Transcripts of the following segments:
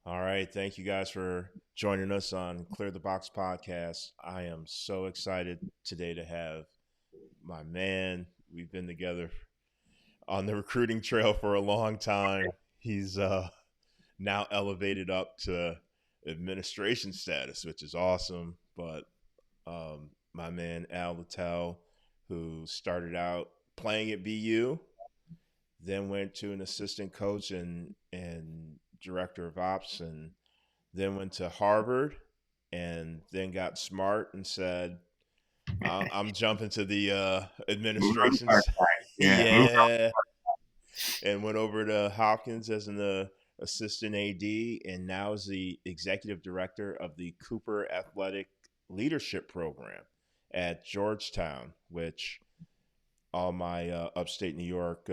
All right. Thank you guys for joining us on Clear the Box podcast. I am so excited today to have my man. We've been together on the recruiting trail for a long time. He's now elevated up to administration status, which is awesome. But my man, Lattell, who started out playing at BU, then went to an assistant coach and director of ops, and then went to Harvard, and then got smart and said, I'm jumping to the Moving on to our administration's. side. Yeah, moving on. Yeah, and went over to Hopkins as an assistant AD, and now is the executive director of the Cooper Athletic Leadership Program at Georgetown, which all my upstate New York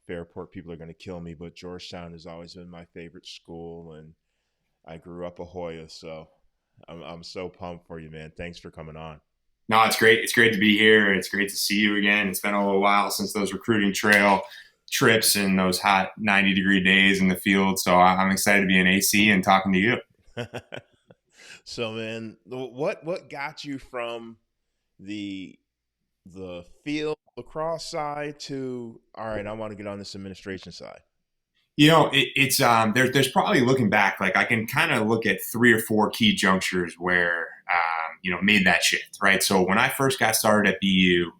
Fairport people are going to kill me, but Georgetown has always been my favorite school, and I grew up a Hoya, so I'm so pumped for you, man. Thanks for coming on. No, it's great. It's great to be here. It's great to see you again. It's been a little while since those recruiting trail trips and those hot 90-degree days in the field. So I'm excited to be in AC and talking to you. So, man, what got you from the field lacrosse side to, all right, I want to get on this administration side? It's there's probably, looking back, like I can kind of look at three or four key junctures where made that shift, right? So when I first got started at BU,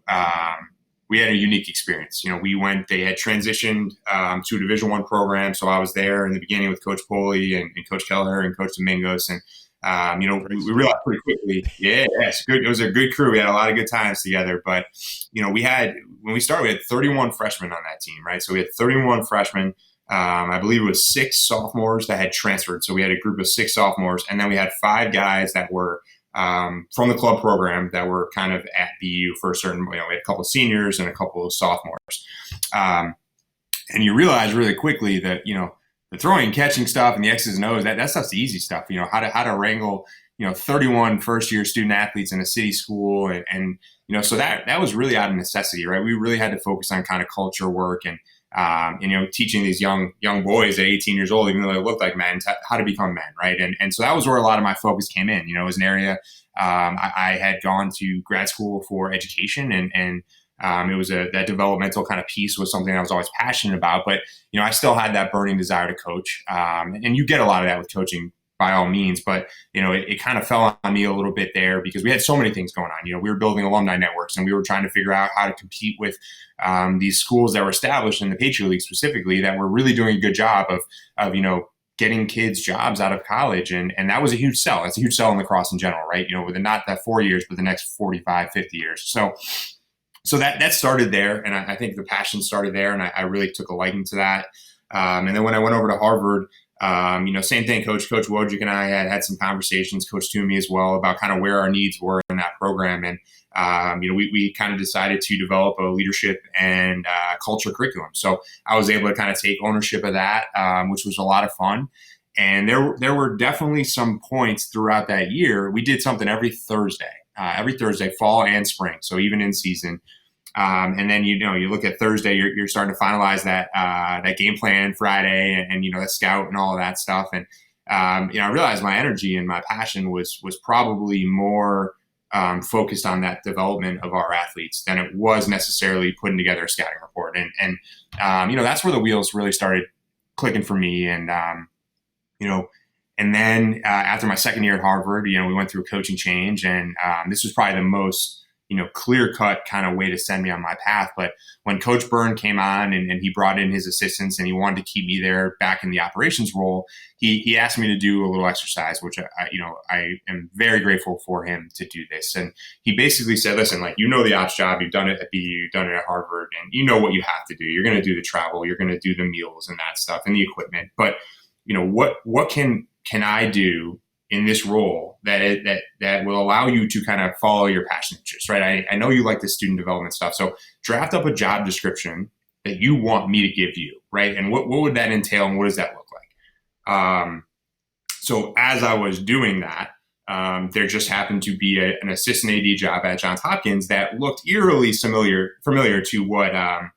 we had a unique experience. They had transitioned to a Division One program, so I was there in the beginning with Coach Poley and Coach Kelleher and Coach Domingos, and we realized pretty quickly, yeah, it's good. It was a good crew. We had a lot of good times together, but when we started, we had 31 freshmen on that team, right? So we had 31 freshmen. I believe it was 6 sophomores that had transferred. So we had a group of 6 sophomores, and then we had 5 guys that were from the club program that were kind of at BU for a certain, we had a couple of seniors and a couple of sophomores. And you realize really quickly that, the throwing and catching stuff and the X's and O's, that stuff's the easy stuff, how to wrangle, 31 first-year student athletes in a city school. And so that was really out of necessity, right? We really had to focus on kind of culture work and, teaching these young boys at 18 years old, even though they look like men, how to become men, right? And so that was where a lot of my focus came in. It was an area I had gone to grad school for education, and it was that developmental kind of piece was something I was always passionate about. But I still had that burning desire to coach, and you get a lot of that with coaching by all means. But it kind of fell on me a little bit there because we had so many things going on. We were building alumni networks, and we were trying to figure out how to compete with these schools that were established in the Patriot League specifically that were really doing a good job of getting kids jobs out of college. And that was a huge sell. That's a huge sell in lacrosse in general, right? With not that 4 years, but the next 45, 50 years. So that started there. And I think the passion started there. And I really took a liking to that. And then when I went over to Harvard, same thing, Coach Wojcik and I had some conversations, Coach Toomey as well, about kind of where our needs were in that program. And, we kind of decided to develop a leadership and culture curriculum. So I was able to kind of take ownership of that, which was a lot of fun. And there were definitely some points throughout that year. We did something every Thursday, fall and spring. So even in season. And then, you look at Thursday, you're starting to finalize that game plan Friday and the scout and all of that stuff. And, I realized my energy and my passion was probably more focused on that development of our athletes than it was necessarily putting together a scouting report. And that's where the wheels really started clicking for me. And, and then after my second year at Harvard, we went through a coaching change, and this was probably the most clear-cut kind of way to send me on my path. But when Coach Byrne came on and he brought in his assistants and he wanted to keep me there back in the operations role, he asked me to do a little exercise, which I am very grateful for him to do this. And he basically said, listen, the ops job, you've done it at BU, you've done it at Harvard, and you know what you have to do. You're going to do the travel, you're going to do the meals and that stuff and the equipment. But, what can I do in this role that will allow you to kind of follow your passion interests, right? I know you like the student development stuff. So draft up a job description that you want me to give you, right? And what would that entail, and what does that look like? So as I was doing that, there just happened to be an assistant AD job at Johns Hopkins that looked eerily familiar to what I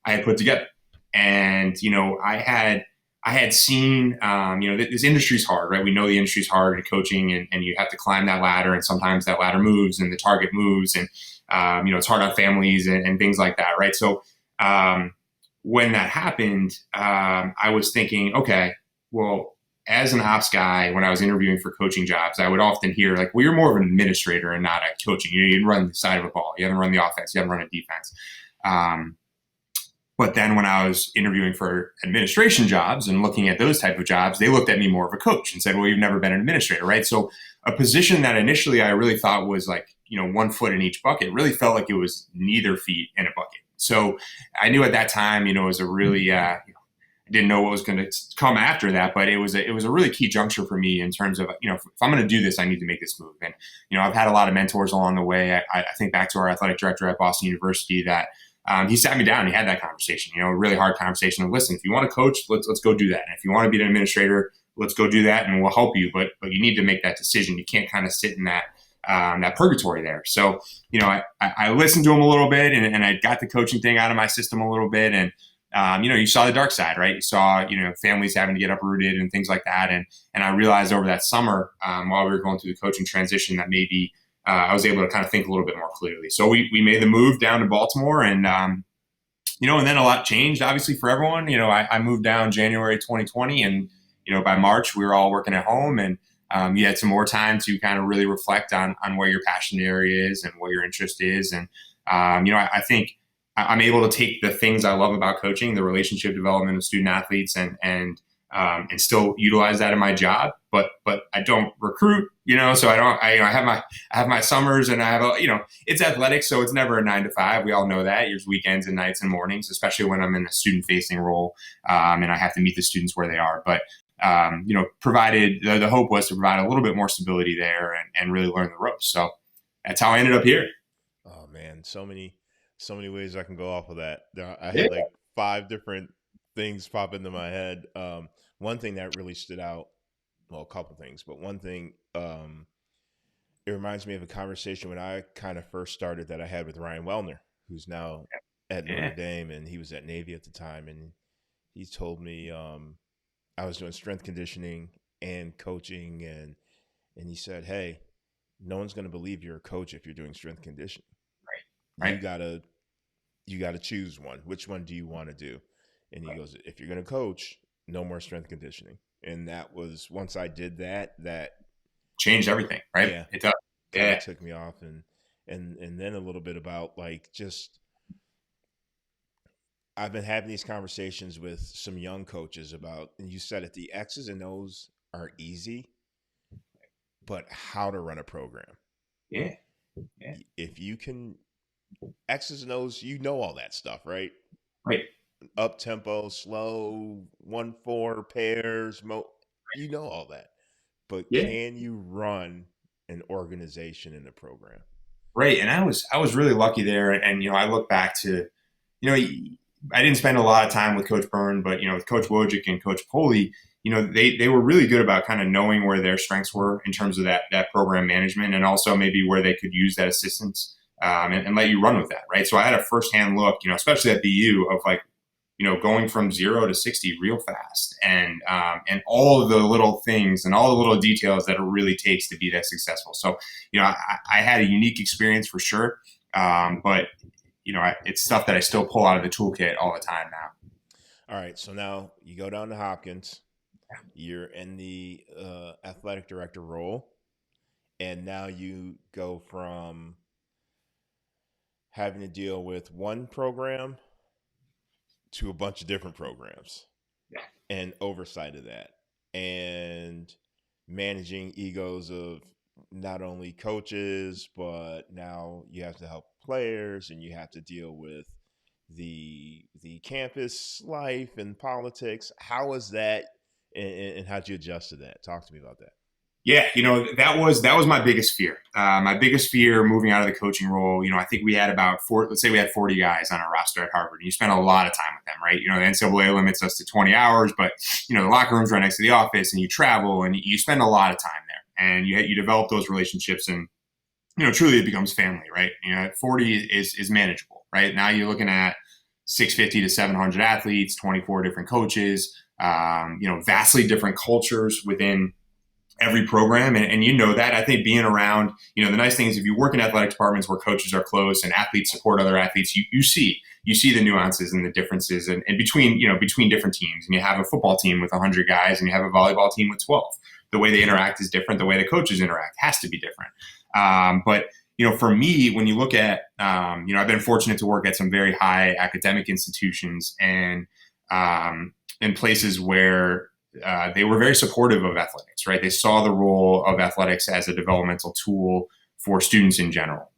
had put together. And, I had I had seen, this industry's hard, right? We know the industry's hard in coaching, and you have to climb that ladder, and sometimes that ladder moves and the target moves, and it's hard on families and things like that, right? So when that happened, I was thinking, okay, well, as an ops guy, when I was interviewing for coaching jobs, I would often hear like, well, you're more of an administrator and not a coaching. You run the side of a ball. You haven't run the offense. You haven't run a defense. But then when I was interviewing for administration jobs and looking at those type of jobs, they looked at me more of a coach and said, well, you've never been an administrator, right? So a position that initially I really thought was like, one foot in each bucket really felt like it was neither feet in a bucket. So I knew at that time, it was a really, I didn't know what was going to come after that, but it was a really key juncture for me in terms of, if I'm going to do this, I need to make this move. And, I've had a lot of mentors along the way. I think back to our athletic director at Boston University that he sat me down and he had that conversation, a really hard conversation of, listen, if you want to coach, let's go do that. And if you want to be an administrator, let's go do that and we'll help you. But you need to make that decision. You can't kind of sit in that purgatory there. So, I listened to him a little bit and I got the coaching thing out of my system a little bit. And, you saw the dark side, right? You saw, families having to get uprooted and things like that. And I realized over that summer, while we were going through the coaching transition, that maybe I was able to kind of think a little bit more clearly. So we made the move down to Baltimore and then a lot changed, obviously, for everyone. I moved down January 2020 and, by March, we were all working at home and you had some more time to kind of really reflect on where your passion area is and what your interest is. And, I think I'm able to take the things I love about coaching, the relationship development of student athletes and still utilize that in my job, but I don't recruit, so I have my summers and I have it's athletics. So it's never a 9 to 5. We all know that there's weekends and nights and mornings, especially when I'm in a student facing role. And I have to meet the students where they are, but provided the hope was to provide a little bit more stability there and really learn the ropes. So that's how I ended up here. Oh man, so many ways I can go off of that. I had like 5 different things pop into my head. One thing that really stood out, well, a couple things, but one thing, it reminds me of a conversation when I kind of first started that I had with Ryan Wellner, who's now at Notre Dame, and he was at Navy at the time. And he told me I was doing strength conditioning and coaching, and he said, hey, no one's going to believe you're a coach if you're doing strength conditioning. Right. You gotta choose one. Which one do you want to do? And he goes, if you're going to coach, no more strength conditioning. And that was, once I did that changed everything, right? Yeah, It does. It took me off. And then a little bit about like, just, I've been having these conversations with some young coaches about, and you said it, the X's and O's are easy, but how to run a program. Yeah. If you can, X's and O's, all that stuff, right? Right. Up tempo, slow, 1-4 pairs, all that. But can you run an organization in a program? Right. And I was really lucky there. And I look back to, I didn't spend a lot of time with Coach Byrne, but with Coach Wojcik and Coach Poli, they were really good about kind of knowing where their strengths were in terms of that program management, and also maybe where they could use that assistance and let you run with that, right? So I had a firsthand look, especially at BU, of like, going from 0 to 60 real fast, and all of the little things and all the little details that it really takes to be that successful. So, I had a unique experience for sure, but it's stuff that I still pull out of the toolkit all the time now. All right, so now you go down to Hopkins, you're in the athletic director role, and now you go from having to deal with one program to a bunch of different programs and oversight of that, and managing egos of not only coaches, but now you have to help players, and you have to deal with the campus life and politics. How was that, and how'd you adjust to that? Talk to me about that. Yeah, that was my biggest fear. My biggest fear moving out of the coaching role, I think we had about let's say we had 40 guys on our roster at Harvard, and you spend a lot of time with them, right? The NCAA limits us to 20 hours, but, the locker room's right next to the office, and you travel, and you spend a lot of time there, and you develop those relationships, and, truly it becomes family, right? 40 is manageable, right? Now you're looking at 650 to 700 athletes, 24 different coaches, vastly different cultures within every program. And you know that. I think being around, the nice thing is if you work in athletic departments where coaches are close and athletes support other athletes, you see the nuances and the differences and between different teams. And you have a football team with 100 guys and you have a volleyball team with 12. The way they interact is different. The way the coaches interact has to be different. But for me, when you look at, I've been fortunate to work at some very high academic institutions and in places where they were very supportive of athletics, right? They saw the role of athletics as a developmental tool for students in general.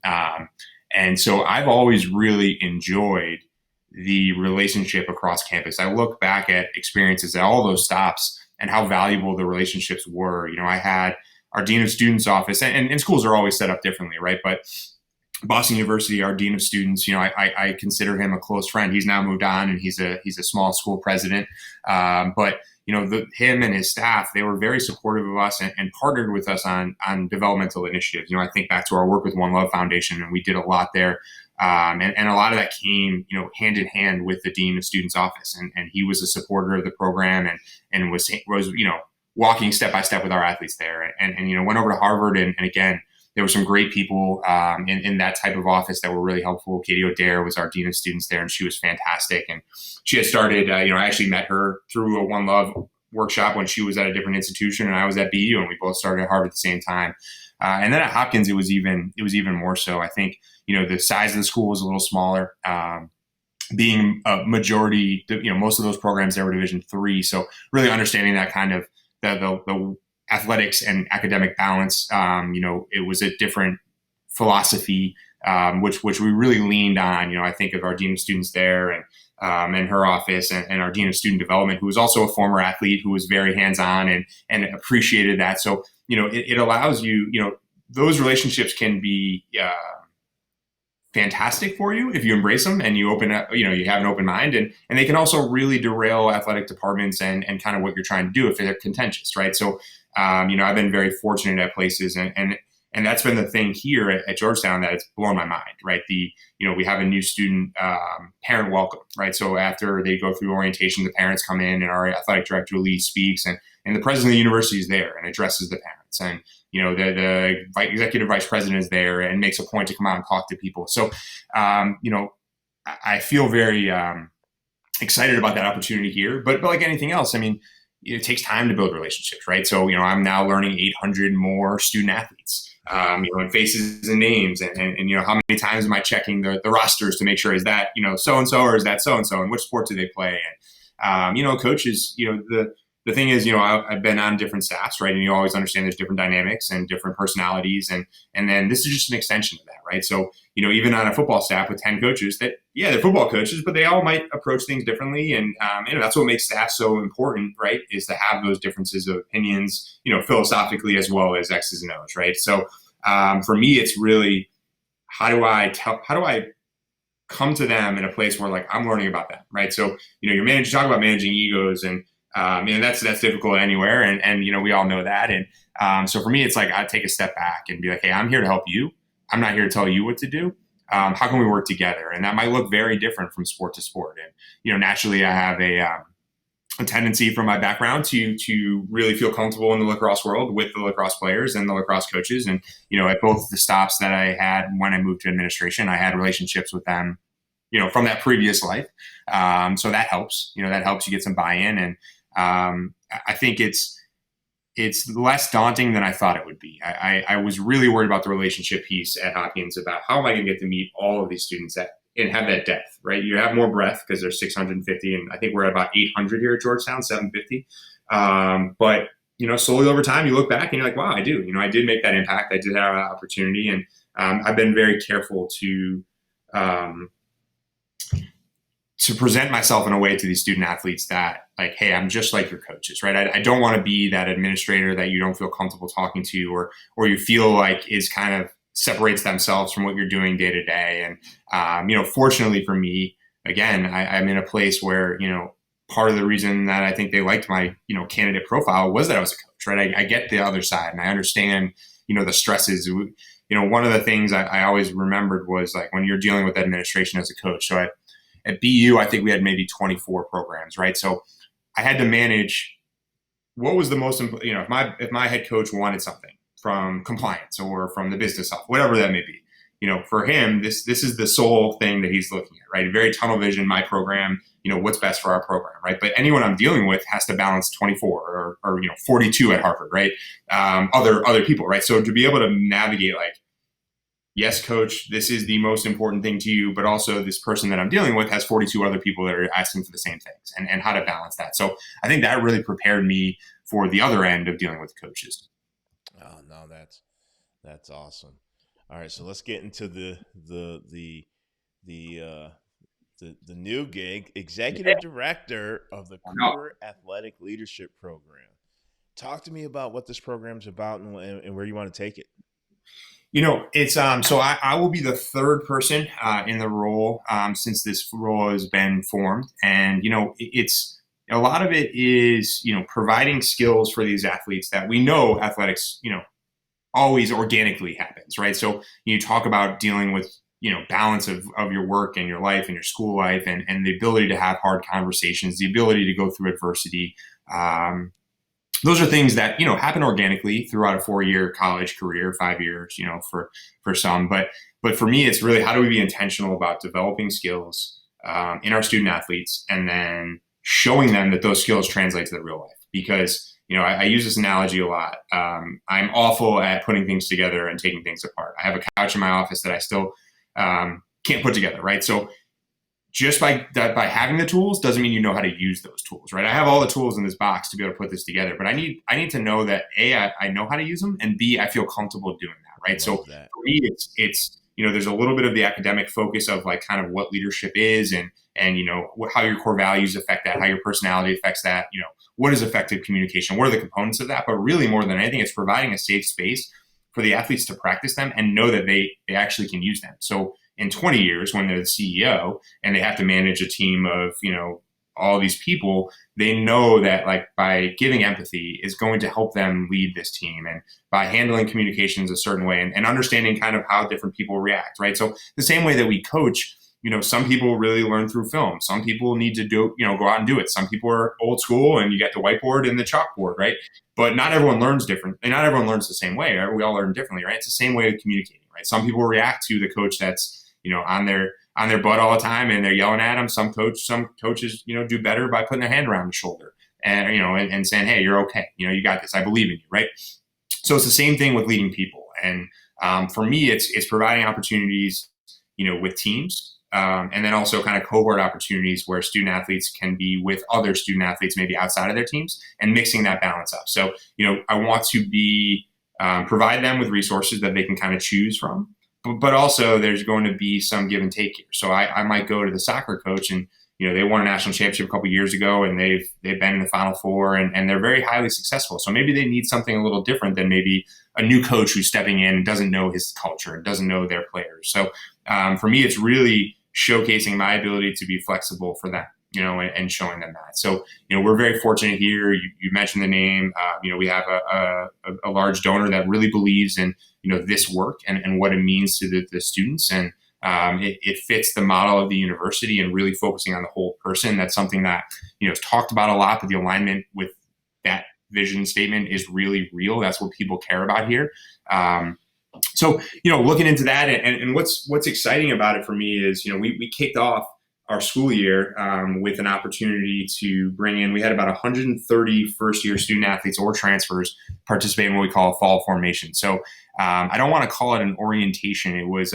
And so I've always really enjoyed the relationship across campus. I look back at experiences at all those stops and how valuable the relationships were. I had our Dean of Students office, and schools are always set up differently, right? But Boston University, our Dean of Students, I consider him a close friend. He's now moved on and he's a small school president. But him and his staff, they were very supportive of us and partnered with us on developmental initiatives. I think back to our work with One Love Foundation, and we did a lot there. And a lot of that came, hand in hand with the Dean of Students office. And he was a supporter of the program and was walking step by step with our athletes there. And went over to Harvard. And again, there were some great people in that type of office that were really helpful. Katie O'Dare was our Dean of Students there, and she was fantastic. And she had started, I actually met her through a One Love workshop when she was at a different institution and I was at BU, and we both started at Harvard at the same time. And then at Hopkins, it was even more so. I think, the size of the school was a little smaller. Being a majority, most of those programs there were Division III. So really understanding that kind of the athletics and academic balance, it was a different philosophy, which we really leaned on. I think of our Dean of Students there and her office and our Dean of Student Development, who was also a former athlete who was very hands-on and appreciated that. So, it allows you, those relationships can be fantastic for you if you embrace them and you open up, you have an open mind, and they can also really derail athletic departments and kind of what you're trying to do if they're contentious, right? So, I've been very fortunate at places and that's been the thing here at Georgetown that it's blown my mind, right? We have a new student parent welcome, right? So after they go through orientation, the parents come in and our athletic director, Lee, speaks and the president of the university is there and addresses the parents. And, the executive vice president is there and makes a point to come out and talk to people. So, I feel very excited about that opportunity here. But like anything else, it takes time to build relationships, right? So, I'm now learning 800 more student athletes. And faces and names and how many times am I checking the rosters to make sure is that, so-and-so or is that so-and-so and which sport do they play? And, coaches, the thing is, I've been on different staffs, right? And you always understand there's different dynamics and different personalities. And then this is just an extension of that, right? So, even on a football staff with 10 coaches they're football coaches, but they all might approach things differently. And, that's what makes staff so important, right? Is to have those differences of opinions, philosophically as well as X's and O's, right? So, for me, it's really, how do I come to them in a place where I'm learning about them, right? So, you talk about managing egos and, that's difficult anywhere. And, we all know that. And, so for me, it's I take a step back and be like, hey, I'm here to help you. I'm not here to tell you what to do. How can we work together? And that might look very different from sport to sport. And, naturally I have a tendency from my background to really feel comfortable in the lacrosse world with the lacrosse players and the lacrosse coaches. And, at both the stops that I had when I moved to administration, I had relationships with them, from that previous life. So that helps, that helps you get some buy-in. And I think it's less daunting than I thought it would be. I was really worried about the relationship piece at Hopkins about how am I going to get to meet all of these students and have that depth, right? You have more breadth because there's 650 and I think we're at about 800 here at Georgetown, 750. But, slowly over time you look back and you're like, wow, I do. I did make that impact. I did have an opportunity. And I've been very careful to present myself in a way to these student athletes that hey, I'm just like your coaches, right? I don't want to be that administrator that you don't feel comfortable talking to or you feel like is kind of separates themselves from what you're doing day to day. And, fortunately for me, again, I'm in a place where, part of the reason that I think they liked my, candidate profile was that I was a coach, right? I get the other side and I understand, the stresses. One of the things I always remembered was when you're dealing with administration as a coach. So at BU, I think we had maybe 24 programs, right? So I had to manage what was the most important, if my head coach wanted something from compliance or from the business stuff, whatever that may be, for him, this is the sole thing that he's looking at, right? Very tunnel vision, my program, what's best for our program, right? But anyone I'm dealing with has to balance 24 or 42 at Harvard, right? Other people, right? So to be able to navigate like, yes, coach, this is the most important thing to you, but also this person that I'm dealing with has 42 other people that are asking for the same things, and how to balance that. So I think that really prepared me for the other end of dealing with coaches. Oh no, that's awesome. All right, so let's get into the new gig, executive director of the Career Athletic Leadership Program. Talk to me about what this program's about and where you want to take it. It's so I will be the third person in the role since this role has been formed, and it's a lot of it is providing skills for these athletes that we know athletics always organically happens, right? So you talk about dealing with balance of your work and your life and your school life, and the ability to have hard conversations, the ability to go through adversity. Those are things that happen organically throughout a 4-year college career, 5 years, for some. But for me, it's really how do we be intentional about developing skills in our student athletes, and then showing them that those skills translate to the real life. Because I use this analogy a lot. I'm awful at putting things together and taking things apart. I have a couch in my office that I still can't put together, right? So just by having the tools doesn't mean you know how to use those tools, right? I have all the tools in this box to be able to put this together, but I need to know that A, I know how to use them, and B, I feel comfortable doing that, right? So for me, it's there's a little bit of the academic focus of like kind of what leadership is, and how your core values affect that, how your personality affects that, what is effective communication, what are the components of that? But really, more than anything, it's providing a safe space for the athletes to practice them and know that they actually can use them. So in 20 years, when they're the CEO and they have to manage a team of, all these people, they know that like by giving empathy is going to help them lead this team, and by handling communications a certain way and understanding kind of how different people react, right? So the same way that we coach, some people really learn through film. Some people need to go out and do it. Some people are old school and you get the whiteboard and the chalkboard, right? But not everyone learns different, and not everyone learns the same way, right? We all learn differently, right? It's the same way of communicating, right? Some people react to the coach that's on their butt all the time and they're yelling at them. Some coaches, do better by putting their hand around the shoulder and, and saying, hey, you're okay. You got this. I believe in you. Right. So it's the same thing with leading people. And for me, it's providing opportunities, with teams. And then also kind of cohort opportunities where student athletes can be with other student athletes, maybe outside of their teams, and mixing that balance up. So, I want to provide them with resources that they can kind of choose from. But also there's going to be some give and take here. So I might go to the soccer coach and, they won a national championship a couple of years ago and they've been in the Final Four and they're very highly successful. So maybe they need something a little different than maybe a new coach who's stepping in and doesn't know his culture and doesn't know their players. So for me, it's really showcasing my ability to be flexible for them, and showing them that. So, we're very fortunate here. You mentioned the name. We have a large donor that really believes in, this work and what it means to the students. And it fits the model of the university and really focusing on the whole person. That's something that, is talked about a lot, but the alignment with that vision statement is really real. That's what people care about here. So, looking into that and what's exciting about it for me is, we kicked off our school year with an opportunity to bring in, we had about 130 first-year student athletes or transfers participate in what we call fall formation. So I don't want to call it an orientation. It was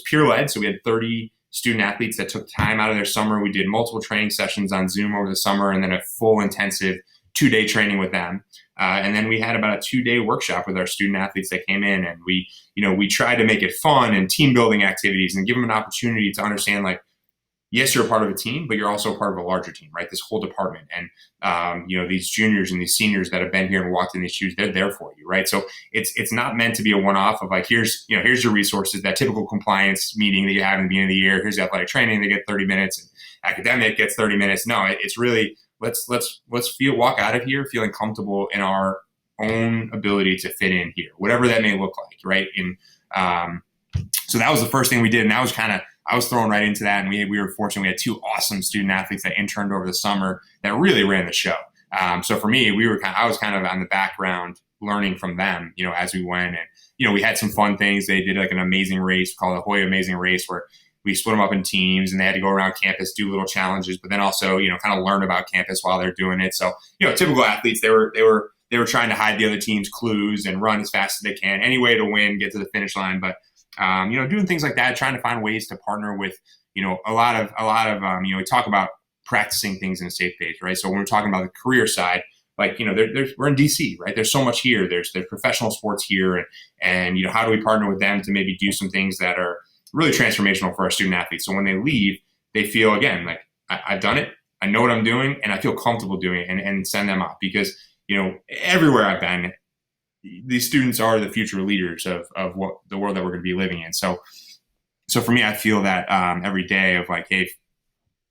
peer-led. So we had 30 student athletes that took time out of their summer. We did multiple training sessions on Zoom over the summer and then a full intensive 2-day training with them. And then we had about a 2-day workshop with our student athletes that came in, and we tried to make it fun and team building activities and give them an opportunity to understand, like, yes, you're a part of a team, but you're also a part of a larger team, right? This whole department. And, these juniors and these seniors that have been here and walked in these shoes, they're there for you, right? So it's not meant to be a one-off of like, here's your resources, that typical compliance meeting that you have in the beginning of the year. Here's the athletic training, they get 30 minutes, and academic gets 30 minutes. No, it's really, let's walk out of here feeling comfortable in our own ability to fit in here, whatever that may look like, right? And so that was the first thing we did. And that was I was thrown right into that. And we were fortunate. We had 2 awesome student athletes that interned over the summer that really ran the show. So for me, I was kind of on the background learning from them, as we went. And, we had some fun things. They did like an amazing race called the Hoya Amazing Race, where we split them up in teams and they had to go around campus, do little challenges, but then also, kind of learn about campus while they're doing it. So, typical athletes, they were trying to hide the other team's clues and run as fast as they can, any way to win, get to the finish line. But, doing things like that, trying to find ways to partner with, a lot of, we talk about practicing things in a safe pace, right? So when we're talking about the career side, like, we're in DC, right? There's so much here. There's professional sports here. And, how do we partner with them to maybe do some things that are really transformational for our student athletes? So when they leave, they feel, again, like I've done it. I know what I'm doing and I feel comfortable doing it, and send them up because, everywhere I've been, these students are the future leaders of what the world that we're going to be living in. So for me, I feel that every day of like, hey, if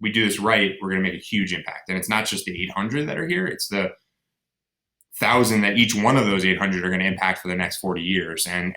we do this right, we're going to make a huge impact. And it's not just the 800 that are here; it's the 1,000 that each one of those 800 are going to impact for the next 40 years. And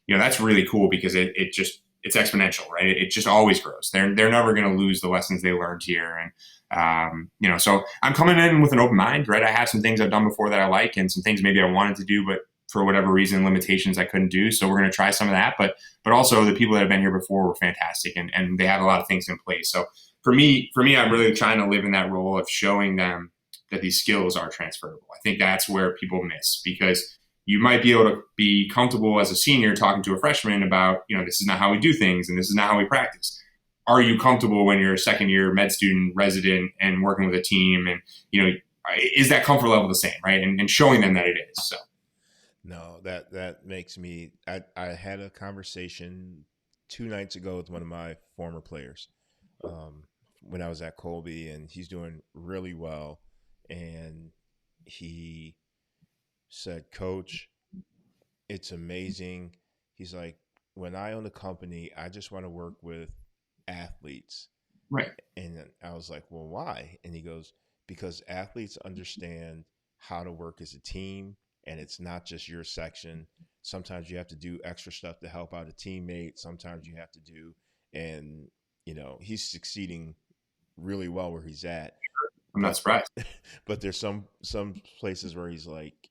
that's really cool because it's exponential, right? It just always grows. They're never going to lose the lessons they learned here. And so I'm coming in with an open mind, right? I have some things I've done before that I like, and some things maybe I wanted to do, but for whatever reason, limitations, I couldn't do. So we're going to try some of that. But also the people that have been here before were fantastic, and they have a lot of things in place. So for me, I'm really trying to live in that role of showing them that these skills are transferable. I think that's where people miss, because you might be able to be comfortable as a senior talking to a freshman about, this is not how we do things and this is not how we practice. Are you comfortable when you're a second year med student resident and working with a team? And, is that comfort level the same, right? And showing them that it is. So. No, that makes me. I had a conversation 2 nights ago with one of my former players when I was at Colby, and he's doing really well. And he said, "Coach, it's amazing." He's like, "When I own a company, I just want to work with athletes." Right. And I was like, "Well, why?" And he goes, "Because athletes understand how to work as a team, and it's not just your section. Sometimes you have to do extra stuff to help out a teammate. Sometimes you have to do," and he's succeeding really well where he's at. I'm not But surprised. but there's some places where he's like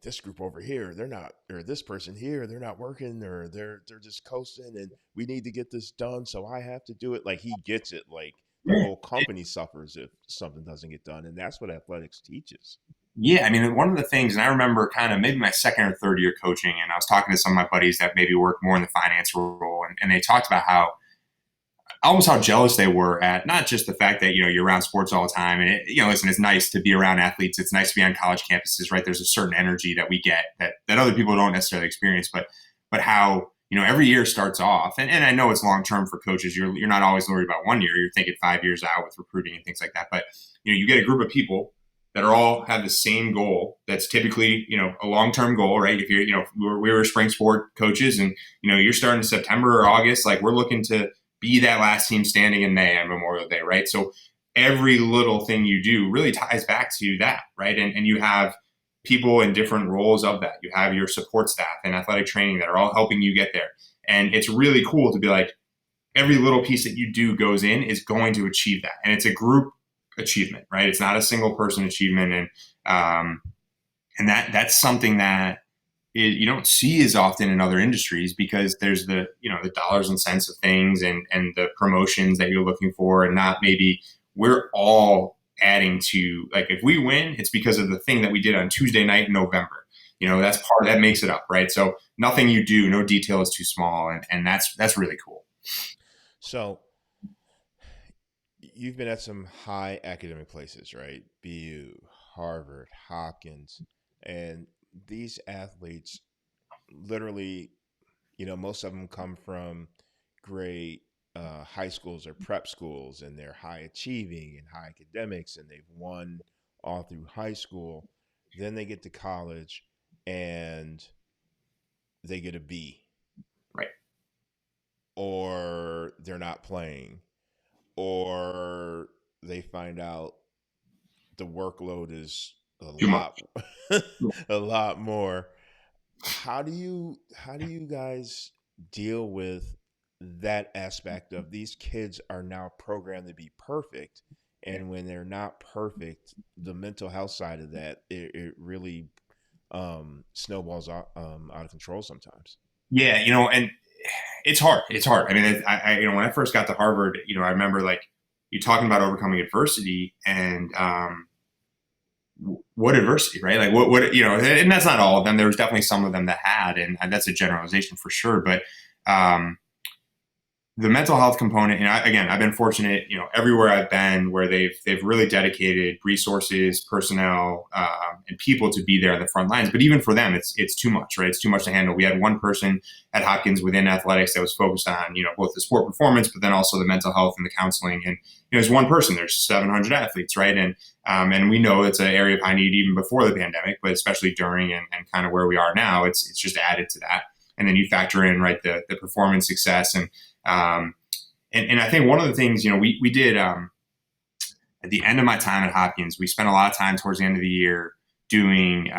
this group over here, they're not, or this person here, they're not working, or they're just coasting, and we need to get this done, so I have to do it. Like, he gets it. Like, the Yeah. whole company suffers if something doesn't get done, and that's what athletics teaches. Yeah, I mean, one of the things, and I remember kind of maybe my second or third year coaching, and I was talking to some of my buddies that maybe work more in the finance role, and they talked about almost how jealous they were at not just the fact that you're around sports all the time, and listen, it's nice to be around athletes, it's nice to be on college campuses, right? There's a certain energy that we get that other people don't necessarily experience, but how every year starts off, and I know it's long term for coaches. You're not always worried about 1 year. You're thinking 5 years out with recruiting and things like that. But you get a group of people that are all have the same goal. That's typically a long term goal, right? If we were spring sport coaches, and you're starting in September or August, like we're looking to be that last team standing in May on Memorial Day, right? So every little thing you do really ties back to that, right? And you have people in different roles of that. You have your support staff and athletic training that are all helping you get there. And it's really cool to be like, every little piece that you do goes in is going to achieve that. And it's a group achievement, right? It's not a single person achievement. And that's something that you don't see as often in other industries, because there's the dollars and cents of things and the promotions that you're looking for, and not maybe we're all adding to, like, if we win, it's because of the thing that we did on Tuesday night in November. That's part that makes it up, right? So nothing you do, no detail is too small, and that's really cool. So you've been at some high academic places, right? BU, Harvard, Hopkins, and these athletes literally, most of them come from great high schools or prep schools, and they're high achieving and high academics, and they've won all through high school. Then they get to college and they get a B, Right. or they're not playing, or they find out the workload is a Too much. lot a lot more. How do you guys deal with that aspect of these kids are now programmed to be perfect, And when they're not perfect, the mental health side of that, it really snowballs out of control sometimes. Yeah, and it's hard. It's hard. I mean, when I first got to Harvard, I remember like you talking about overcoming adversity and what adversity, right? Like what, and that's not all of them. There was definitely some of them that had, and that's a generalization for sure. But the mental health component, and I've been fortunate, everywhere I've been where they've really dedicated resources, personnel, and people to be there on the front lines. But even for them, it's too much, right? It's too much to handle. We had one person at Hopkins within athletics that was focused on, both the sport performance, but then also the mental health and the counseling. And there's one person, there's 700 athletes, right? And we know it's an area of high need even before the pandemic, but especially during and kind of where we are now, it's just added to that. And then you factor in, right, the performance success and I think one of the things, we did at the end of my time at Hopkins, we spent a lot of time towards the end of the year doing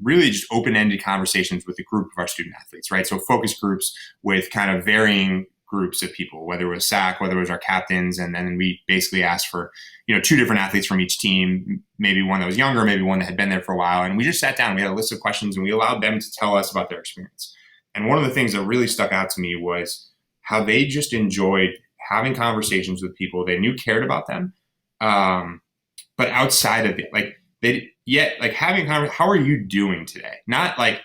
really just open-ended conversations with a group of our student athletes, right? So focus groups with kind of varying groups of people, whether it was SAC, whether it was our captains, and then we basically asked for, 2 different athletes from each team, maybe one that was younger, maybe one that had been there for a while. And we just sat down, we had a list of questions, and we allowed them to tell us about their experience. And one of the things that really stuck out to me was how they just enjoyed having conversations with people they knew cared about them. But outside of it, how are you doing today? Not like,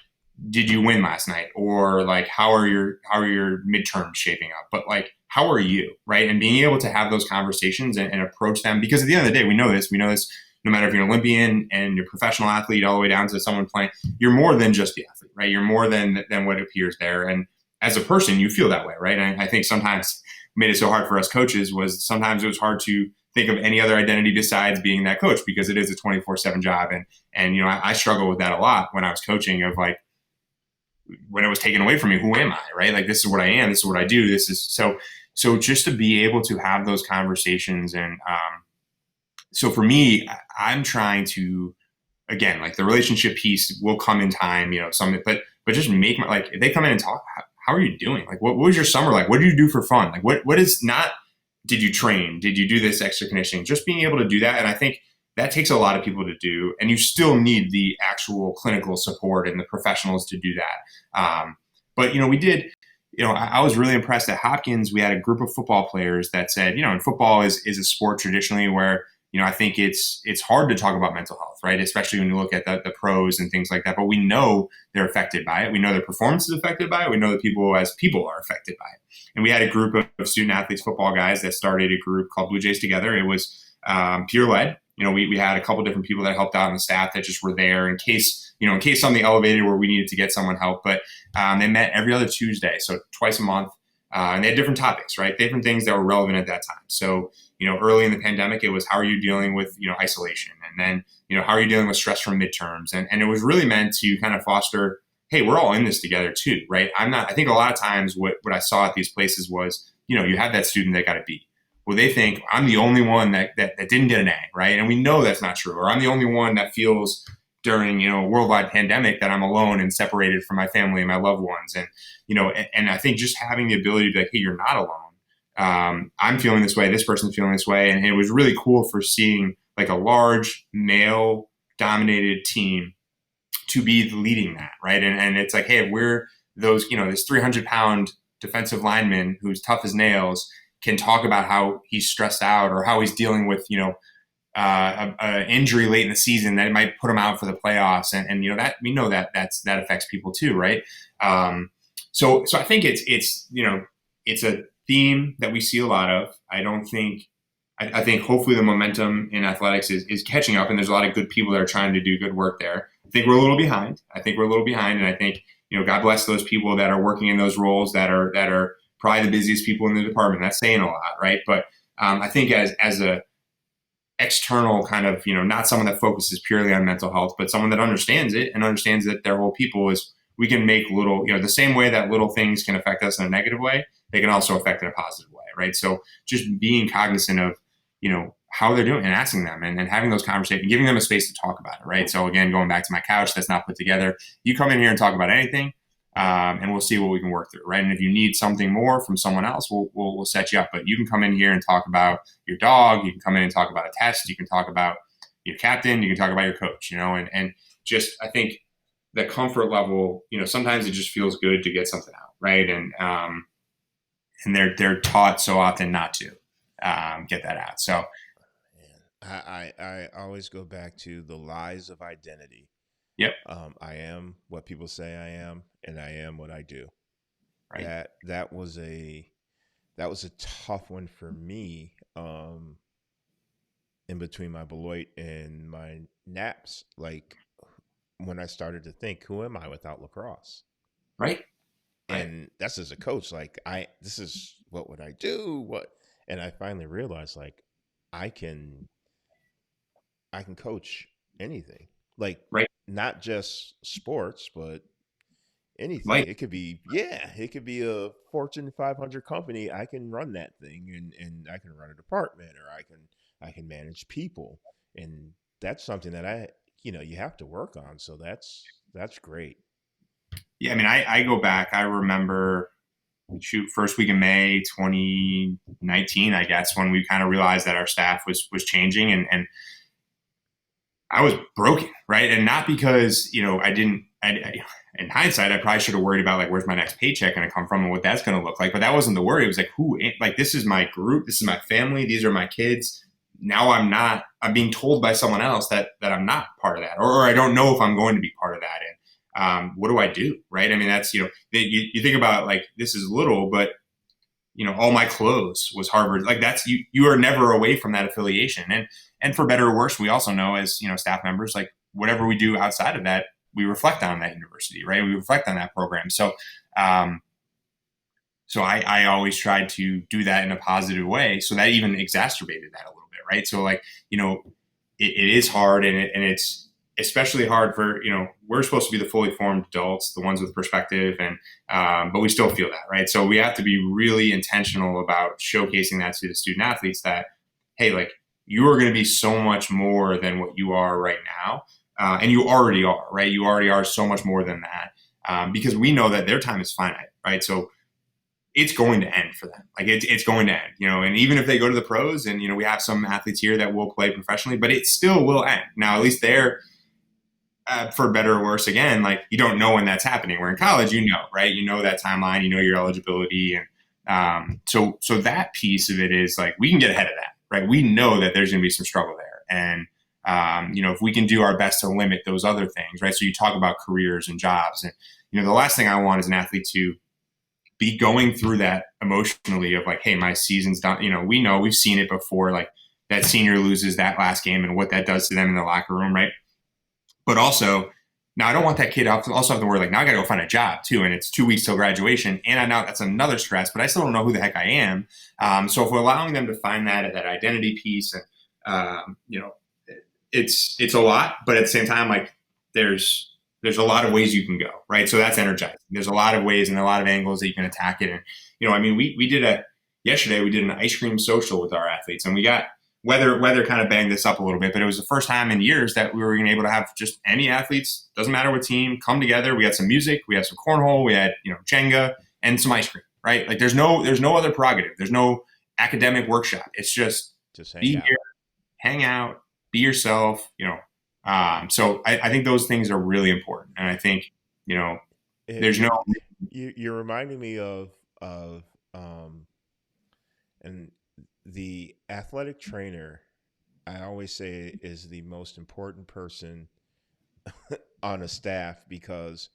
did you win last night? Or like, how are your midterms shaping up? But like, how are you, right? And being able to have those conversations and approach them, because at the end of the day, we know this no matter if you're an Olympian and you're a professional athlete all the way down to someone playing, you're more than just the athlete, right? You're more than what appears there. And as a person, you feel that way, right? And I think sometimes made it so hard for us coaches was sometimes it was hard to think of any other identity besides being that coach, because it is a 24/7 job. And I struggle with that a lot when I was coaching, of like, when it was taken away from me, who am I, right? Like, this is what I am. This is what I do. This is so just to be able to have those conversations. And so for me, I'm trying to, again, like the relationship piece will come in time, but just make if they come in and talk, how are you doing? Like, what was your summer like? What did you do for fun? Like, what is not, did you train? Did you do this extra conditioning? Just being able to do that. And I think that takes a lot of people to do. And you still need the actual clinical support and the professionals to do that. But, we did, I was really impressed at Hopkins. We had a group of football players that said, and football is a sport traditionally where, I think it's hard to talk about mental health, right? Especially when you look at the pros and things like that. But we know they're affected by it. We know their performance is affected by it. We know that people as people are affected by it. And we had a group of student athletes, football guys, that started a group called Blue Jays Together. It was peer-led. We had a couple different people that helped out on the staff that just were there in case something elevated where we needed to get someone help. But they met every other Tuesday, so twice a month. And they had different topics, right? Different things that were relevant at that time. So, early in the pandemic, it was how are you dealing with, isolation? And then, how are you dealing with stress from midterms? And it was really meant to kind of foster, hey, we're all in this together too, right? I think a lot of times what I saw at these places was, you have that student that got a B. Well, they think I'm the only one that didn't get an A, right? And we know that's not true. Or I'm the only one that feels during, a worldwide pandemic that I'm alone and separated from my family and my loved ones. And, and I think just having the ability to be like, hey, you're not alone. I'm feeling this way. This person's feeling this way. And it was really cool for seeing like a large male dominated team to be leading that. Right. And it's like, hey, if we're those, this 300-pound defensive lineman who's tough as nails can talk about how he's stressed out or how he's dealing with, a injury late in the season that it might put him out for the playoffs. And that we know that affects people too. Right. So I think it's a theme that we see a lot of. I think hopefully the momentum in athletics is catching up, and there's a lot of good people that are trying to do good work there. I think we're a little behind. And I think, God bless those people that are working in those roles that are probably the busiest people in the department. That's saying a lot, right? But I think as a external kind of, not someone that focuses purely on mental health, but someone that understands it and understands that their whole people is, we can make little, the same way that little things can affect us in a negative way, they can also affect in a positive way, right? So just being cognizant of, how they're doing and asking them and having those conversations, giving them a space to talk about it, right? So again, going back to my couch that's not put together, you come in here and talk about anything, and we'll see what we can work through, right? And if you need something more from someone else, we'll set you up. But you can come in here and talk about your dog. You can come in and talk about a test. You can talk about your captain. You can talk about your coach, and just, I think the comfort level, sometimes it just feels good to get something out, right? And they're taught so often not to get that out. So I always go back to the lies of identity. yep, I am what people say I am, and I am what I do. right, That was a tough one for me. In between my Beloit and my naps, like when I started to think, who am I without lacrosse? right, right, And that's as a coach, like this is what would I do? And I finally realized, like, I can I can coach anything. Like, right, not just sports, but anything. right. It could be a Fortune 500 company. I can run that thing, and I can run a department, or I can manage people. And that's something that you have to work on. So that's great. Yeah, I mean, I go back. I remember, first week in May 2019, I guess, when we kind of realized that our staff was changing, and I was broken, right? And not because I didn't. In hindsight, I probably should have worried about, like, where's my next paycheck going to come from and what that's going to look like. But that wasn't the worry. It was like, like, this is my group, this is my family, these are my kids. Now I'm not. I'm being told by someone else that I'm not part of that, or I don't know if I'm going to be part of that. And what do I do, right? I mean, that's you think about, like, this is little, but all my clothes was Harvard. Like, that's you are never away from that affiliation. And for better or worse, we also know, as staff members, like, whatever we do outside of that, we reflect on that university, right? We reflect on that program. So um, so I always tried to do that in a positive way. So that even exacerbated that a little bit, right? So, like, it is hard, and it's especially hard for, we're supposed to be the fully formed adults, the ones with perspective, and but we still feel that, right? So we have to be really intentional about showcasing that to the student athletes that, hey, like, you are going to be so much more than what you are right now. And you already are, right? You already are so much more than that, because we know that their time is finite, right? So it's going to end for them. Like, it's going to end, and even if they go to the pros, and, we have some athletes here that will play professionally, but it still will end. Now, at least they're, for better or worse, again, like, you don't know when that's happening. Where in college, right? You know that timeline, your eligibility. And so that piece of it is, like, we can get ahead of that, right? We know that there's going to be some struggle there. And, if we can do our best to limit those other things, right? So you talk about careers and jobs. And, the last thing I want is an athlete to be going through that emotionally of, like, hey, my season's done. We've seen it before, like, that senior loses that last game and what that does to them in the locker room, right? But also, now I don't want that kid to also have to worry, like, now I got to go find a job too, and it's 2 weeks till graduation, and I know that's another stress, but I still don't know who the heck I am. So if we're allowing them to find that identity piece, and it's a lot, but at the same time, like, there's a lot of ways you can go, right? So that's energizing. There's a lot of ways and a lot of angles that you can attack it. And, I mean, yesterday we did an ice cream social with our athletes, and we got weather kind of banged this up a little bit, but it was the first time in years that we were able to have just any athletes, doesn't matter what team, come together. We had some music, we had some cornhole, we had, Jenga, and some ice cream, right? Like, there's no other prerogative. There's no academic workshop. It's just hang out. Here, hang out, be yourself, so I think those things are really important. And I think, there's no. You're reminding me of and the athletic trainer, I always say, is the most important person on a staff, because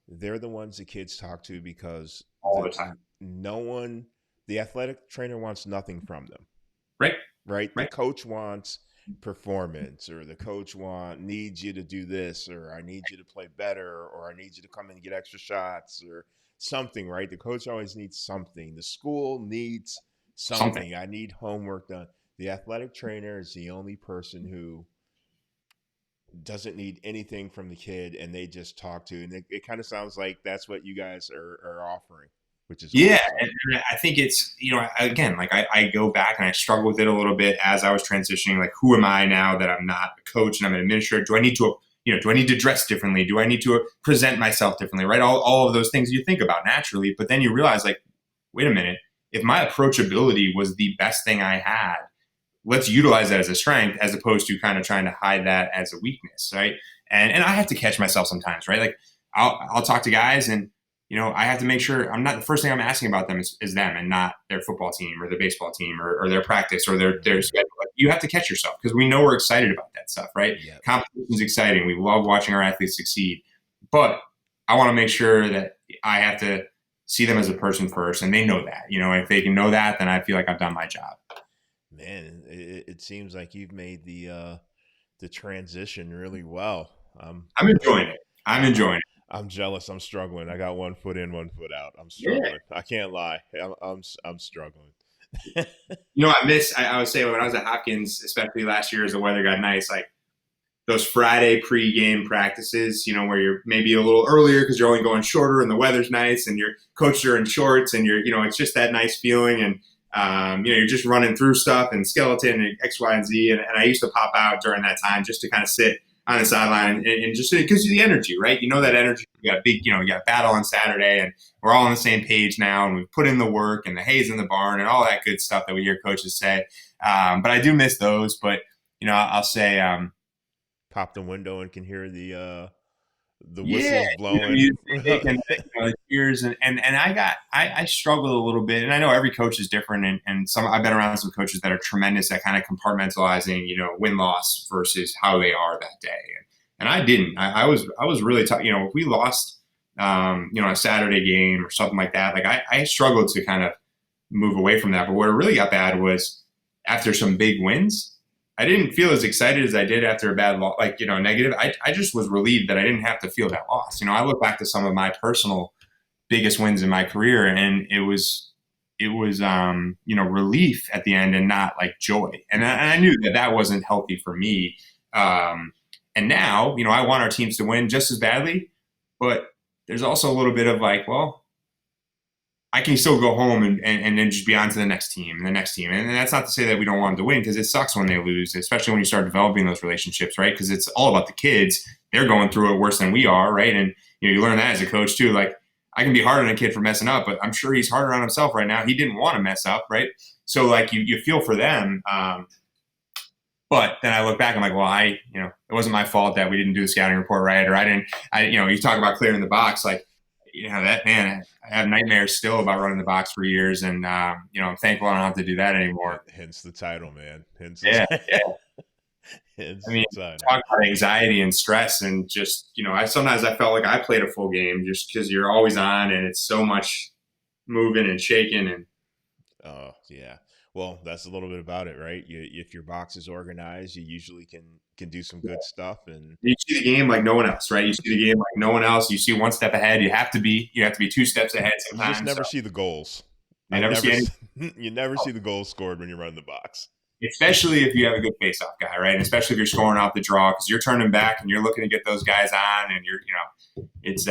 they're the ones the kids talk to, because All the time. The athletic trainer wants nothing from them. Right. Right. The coach wants performance, or the coach needs you to do this, or I need you to play better, or I need you to come in and get extra shots, or something, right? The coach always needs something. The school needs something. I need homework done. The athletic trainer is the only person who doesn't need anything from the kid, and they just talk to. And it kind of sounds like that's what you guys are offering, which is yeah. awesome. And I think it's, again, like, I go back and I struggle with it a little bit as I was transitioning. Like, who am I now that I'm not a coach and I'm an administrator? Do I need to, do I need to dress differently? Do I need to present myself differently? Right. All of those things you think about naturally, but then you realize like, wait a minute, if my approachability was the best thing I had, let's utilize that as a strength as opposed to kind of trying to hide that as a weakness. Right. And I have to catch myself sometimes, right? Like I'll talk to guys and, I have to make sure I'm not the first thing I'm asking about them is them and not their football team or their baseball team or their practice or their schedule. Like, you have to catch yourself because we know we're excited about that stuff, right? Yep. Competition is exciting. We love watching our athletes succeed, but I want to make sure that I have to see them as a person first, and they know that. If they can know that, then I feel like I've done my job. Man, it seems like you've made the transition really well. I'm enjoying it. I'm jealous. I'm struggling. I got 1 foot in, 1 foot out. I'm struggling. Yeah. I can't lie. I'm struggling. I would say when I was at Hopkins, especially last year as the weather got nice, like those Friday pre-game practices, where you're maybe a little earlier because you're only going shorter and the weather's nice and your coaches are in shorts and it's just that nice feeling. And, you're just running through stuff and skeleton and X, Y, and Z. And I used to pop out during that time just to kind of sit on the sideline and just because of the energy, right? That energy. You got you got battle on Saturday, and we're all on the same page now, and we've put in the work, and the hay's in the barn, and all that good stuff that we hear coaches say. But I do miss those. But I'll say, pop the window and can hear the whistles blowing, music and the cheers, and I struggled a little bit, and I know every coach is different, and I've been around some coaches that are tremendous at kind of compartmentalizing, win-loss versus how they are that day, and I didn't. I was really tough. If we lost, a Saturday game or something like that, like I struggled to kind of move away from that. But where it really got bad was after some big wins. I didn't feel as excited as I did after a bad loss, negative. I just was relieved that I didn't have to feel that loss. I look back to some of my personal biggest wins in my career, and it was relief at the end and not like joy. And I knew that wasn't healthy for me. And now, I want our teams to win just as badly, but there's also a little bit of like, well, I can still go home and then just be on to the next team and the next team. And that's not to say that we don't want them to win, because it sucks when they lose, especially when you start developing those relationships, right? Because it's all about the kids. They're going through it worse than we are, right? And you learn that as a coach too. Like, I can be hard on a kid for messing up, but I'm sure he's harder on himself right now. He didn't want to mess up, right? So like you feel for them. But then I look back, I'm like, well, it wasn't my fault that we didn't do the scouting report right, or you talk about clearing the box, like, that, man, I have nightmares still about running the box for years, and I'm thankful I don't have to do that anymore. Hence the title, man. Hence the title. Talk about anxiety and stress, and just sometimes I felt like I played a full game just because you're always on, and it's so much moving and shaking. And oh yeah, well, that's a little bit about it, right? If your box is organized, you usually can do some good stuff. And you see the game like no one else, right? You see the game like no one else. You see one step ahead. You have to be 2 steps ahead sometimes. You just never see the goals. You never see the goals scored when you run the box. Especially if you have a good face-off guy, right? And especially if you're scoring off the draw, because you're turning back and you're looking to get those guys on, and it's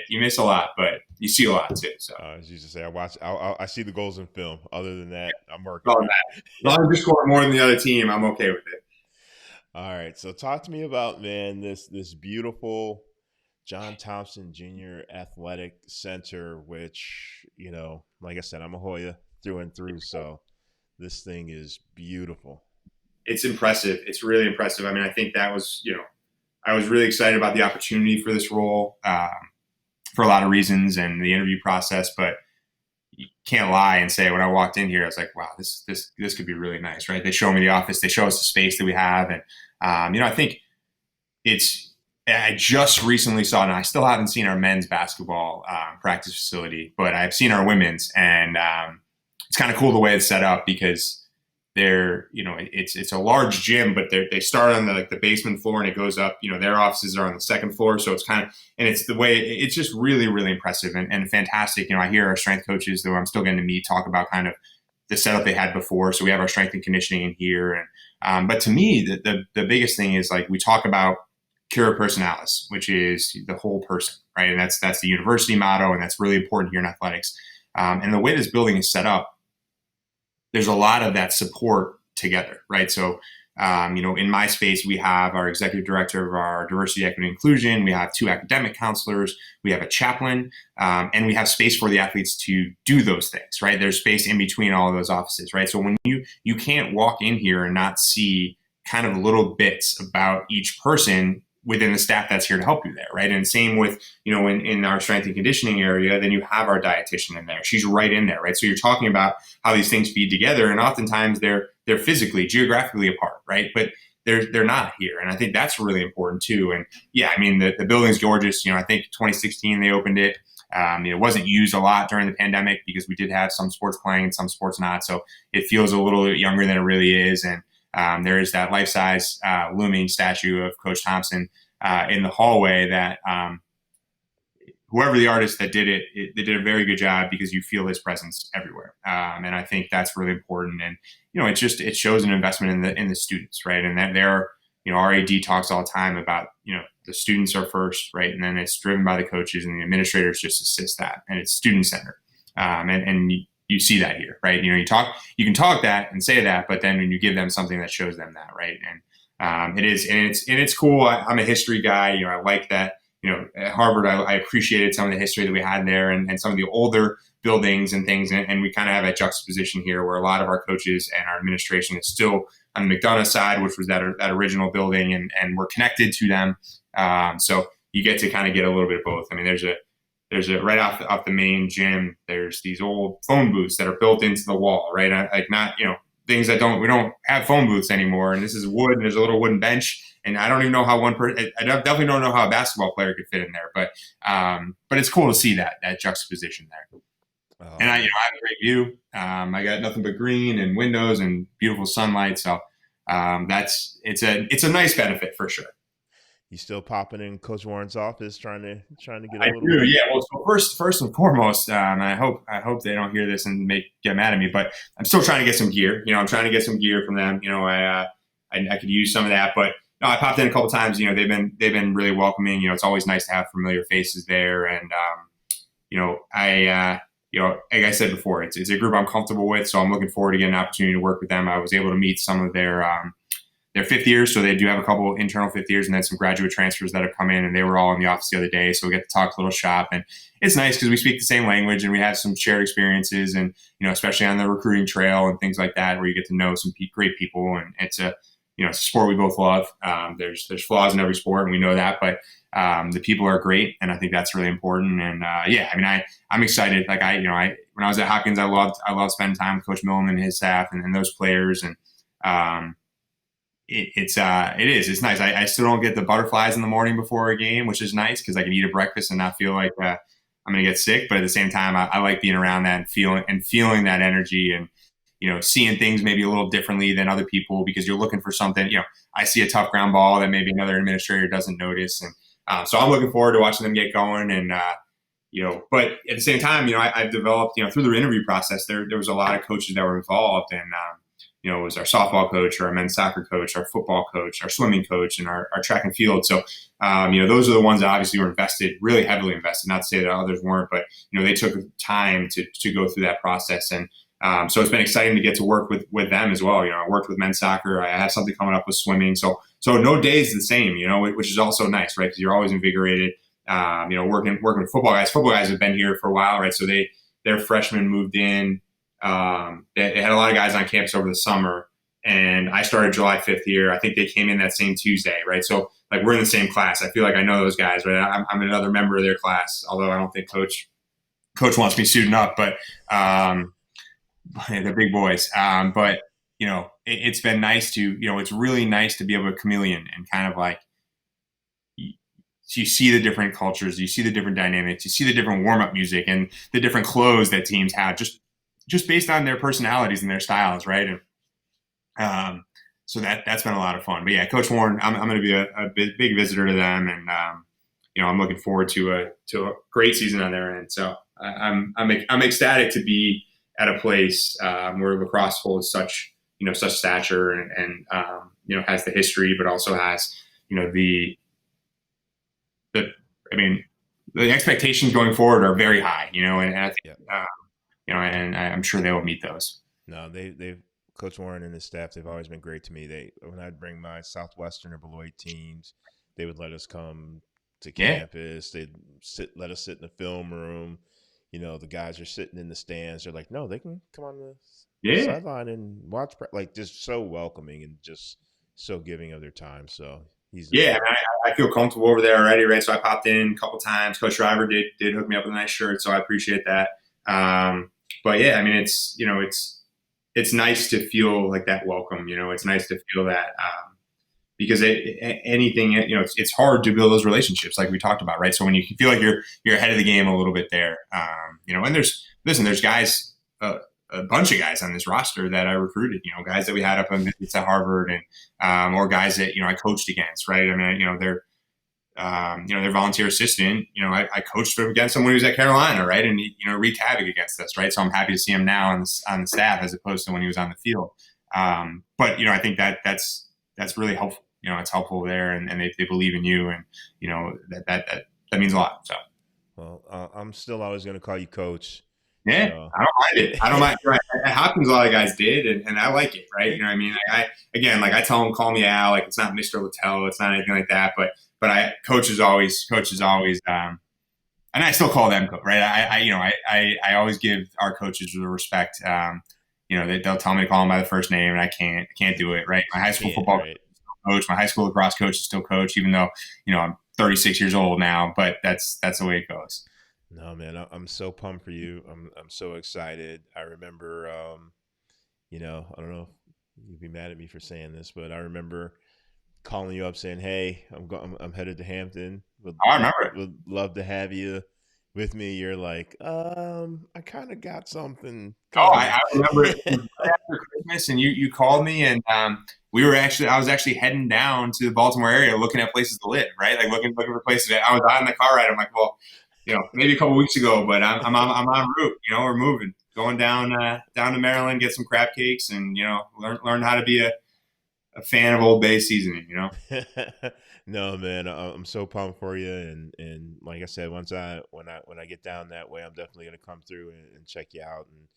you miss a lot, but you see a lot too. So as you used to say, I see the goals in film. Other than that, I'm working on that. As long as you're scoring more than the other team, I'm okay with it. All right, so talk to me about, man, this beautiful John Thompson Jr. Athletic Center, which, like I said, I'm a Hoya through and through, so this thing is beautiful. It's impressive. It's really impressive. I mean, I think that was, I was really excited about the opportunity for this role for a lot of reasons and the interview process, but you can't lie and say when I walked in here, I was like, wow, this could be really nice, right? They show me the office. They show us the space that we have. And, I think I just recently saw, and I still haven't seen our men's basketball practice facility, but I've seen our women's, and it's kind of cool the way it's set up, because they're, it's a large gym, but they start on the basement floor and it goes up, their offices are on the second floor. So it's kind of, and it's the way, it's just really, really impressive and fantastic. I hear our strength coaches, though I'm still getting to meet, talk about kind of the setup they had before. So we have our strength and conditioning in here. And, but to me, the biggest thing is, like, we talk about cura personalis, which is the whole person, right? And that's the university motto. And that's really important here in athletics. And the way this building is set up, there's a lot of that support together, right? So In my space, we have our executive director of our diversity, equity, and inclusion. We have 2 academic counselors. We have a chaplain, and we have space for the athletes to do those things, right? There's space in between all of those offices, right? So when you can't walk in here and not see kind of little bits about each person within the staff that's here to help you there, right? And same with, in our strength and conditioning area, then you have our dietitian in there. She's right in there, right? So you're talking about how these things feed together, and oftentimes they're physically, geographically apart, right? But they're not here, and I think that's really important too. And yeah, I mean, the building's gorgeous. I think 2016 they opened it. It wasn't used a lot during the pandemic because we did have some sports playing and some sports not, so it feels a little bit younger than it really is. And there is that life-size looming statue of Coach Thompson in the hallway that whoever the artist that did it, they did a very good job because you feel his presence everywhere. And I think that's really important. And, it shows an investment in the students, right? And that our AD talks all the time about, the students are first, right? And then it's driven by the coaches, and the administrators just assist that, and it's student-centered. And you see that here, right? You can talk that and say that, but then when you give them something that shows them that, right? And it's cool. I'm a history guy. I like that. At Harvard, I appreciated some of the history that we had there, and some of the older buildings and things. And we kind of have a juxtaposition here where a lot of our coaches and our administration is still on the McDonough side, which was that original building, and we're connected to them. So you get to kind of get a little bit of both. I mean, there's a right off the main gym, there's these old phone booths that are built into the wall, right? Like not, things that we don't have phone booths anymore. And this is wood, and there's a little wooden bench. And I don't even know how I definitely don't know how a basketball player could fit in there, but it's cool to see that juxtaposition there. And I have a great view. I got nothing but green and windows and beautiful sunlight. So it's a nice benefit for sure. You still popping in Coach Warren's office, trying to get a I little. do, yeah. Well, so first and foremost, I hope they don't hear this and get mad at me, but I'm still trying to get some gear. I'm trying to get some gear from them. I could use some of that, but no, I popped in a couple times. They've been really welcoming. It's always nice to have familiar faces there, and like I said before, it's a group I'm comfortable with, so I'm looking forward to getting an opportunity to work with them. I was able to meet some of their fifth years, so they do have a couple internal fifth years, and then some graduate transfers that have come in, and they were all in the office the other day, so we get to talk a little shop, and it's nice because we speak the same language and we have some shared experiences, and especially on the recruiting trail and things like that, where you get to know some great people, and it's a sport we both love. There's flaws in every sport, and we know that, but the people are great, and I think that's really important. And I'm excited. Like when I was at Hopkins, I loved spending time with Coach Milliman and his staff and those players, and it's nice. I still don't get the butterflies in the morning before a game, which is nice because I can eat a breakfast and not feel like I'm going to get sick. But at the same time, I like being around that and feeling that energy, and seeing things maybe a little differently than other people because you're looking for something. I see a tough ground ball that maybe another administrator doesn't notice, and so I'm looking forward to watching them get going. And but at the same time, I've developed through the interview process. There was a lot of coaches that were involved, and it was our softball coach, our men's soccer coach, our football coach, our swimming coach, and our track and field. So, those are the ones that obviously were invested, really heavily invested. Not to say that others weren't, but they took time to go through that process. And so it's been exciting to get to work with them as well. I worked with men's soccer. I have something coming up with swimming. So no day is the same, which is also nice, right? Because you're always invigorated. Working with football guys. Football guys have been here for a while, right? So their freshmen moved in. They had a lot of guys on campus over the summer, and I started July 5th here. I think they came in that same Tuesday, right? So like we're in the same class. I feel like I know those guys, right? I'm another member of their class, although I don't think coach wants me suiting up, but they're big boys. But it's been nice to, it's really nice to be able to chameleon and kind of like, you see the different cultures, you see the different dynamics, you see the different warm-up music and the different clothes that teams have just based on their personalities and their styles, right? And so that's been a lot of fun. But yeah, Coach Warren, I'm going to be a big visitor to them, and I'm looking forward to a great season on their end. So I'm ecstatic to be at a place where lacrosse holds such stature and has the history, but also has the expectations going forward are very high, and I think, and I'm sure they will meet those. No, Coach Warren and his staff, they've always been great to me. When I'd bring my Southwestern or Beloit teams, they would let us come to Yeah. campus. They'd let us sit in the film room. The guys are sitting in the stands. They're like, no, they can come on the Yeah. sideline and watch. Like, just so welcoming and just so giving of their time. So he's Yeah, I feel comfortable over there already, right? So I popped in a couple times. Coach Driver did hook me up with a nice shirt, so I appreciate that. But yeah, I mean, it's nice to feel like that welcome. It's nice to feel that because anything, it's hard to build those relationships, like we talked about, right? So when you feel like you're ahead of the game a little bit there, and there's guys. A bunch of guys on this roster that I recruited, guys that we had up on visits at Harvard and, or guys that, I coached against, right? I mean, their volunteer assistant, I coached against someone who was at Carolina, right? And he, wreaked havoc against us, right? So I'm happy to see him now on the staff as opposed to when he was on the field. But, I think that's really helpful. It's helpful there and they believe in you and, that means a lot. So. Well, I'm still always going to call you coach. Yeah, So. I don't mind it. I don't mind. Right. At Hopkins, a lot of guys did, and I like it. Right? You know what I mean? I tell them, call me Al. Like it's not Mr. Lattell. It's not anything like that. But coach is always, and I still call them coach. Right? I always give our coaches the respect. They'll tell me to call them by the first name, and I can't do it. Right? My high school football coach, my high school lacrosse coach is still coach, even though I'm 36 years old now. But that's the way it goes. No, man, I'm so pumped for you. I'm so excited. I remember, I don't know if you'd be mad at me for saying this, but I remember calling you up saying, "Hey, I'm headed to Hampton. I remember it. Would love to have you with me." You're like, I kind of got something. I remember it right after Christmas, and you called me, and I was actually heading down to the Baltimore area looking at places to live, right? Like looking for places. I was on the car ride. I'm like, well. Maybe a couple weeks ago, but I'm en route. We're moving, going down to Maryland, get some crab cakes, and learn how to be a fan of Old Bay seasoning. No, man, I'm so pumped for you, and like I said, when I get down that way, I'm definitely gonna come through and check you out, and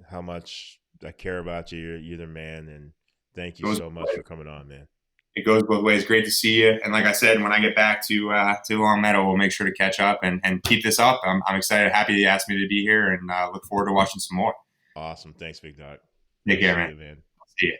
how much I care about you. You're the man, and thank you so much for coming on, man. It goes both ways. Great to see you. And like I said, when I get back to Long Meadow, we'll make sure to catch up and keep this up. I'm excited. Happy you asked me to be here and look forward to watching some more. Awesome. Thanks, Big Dog. Take care, man. Man. See you.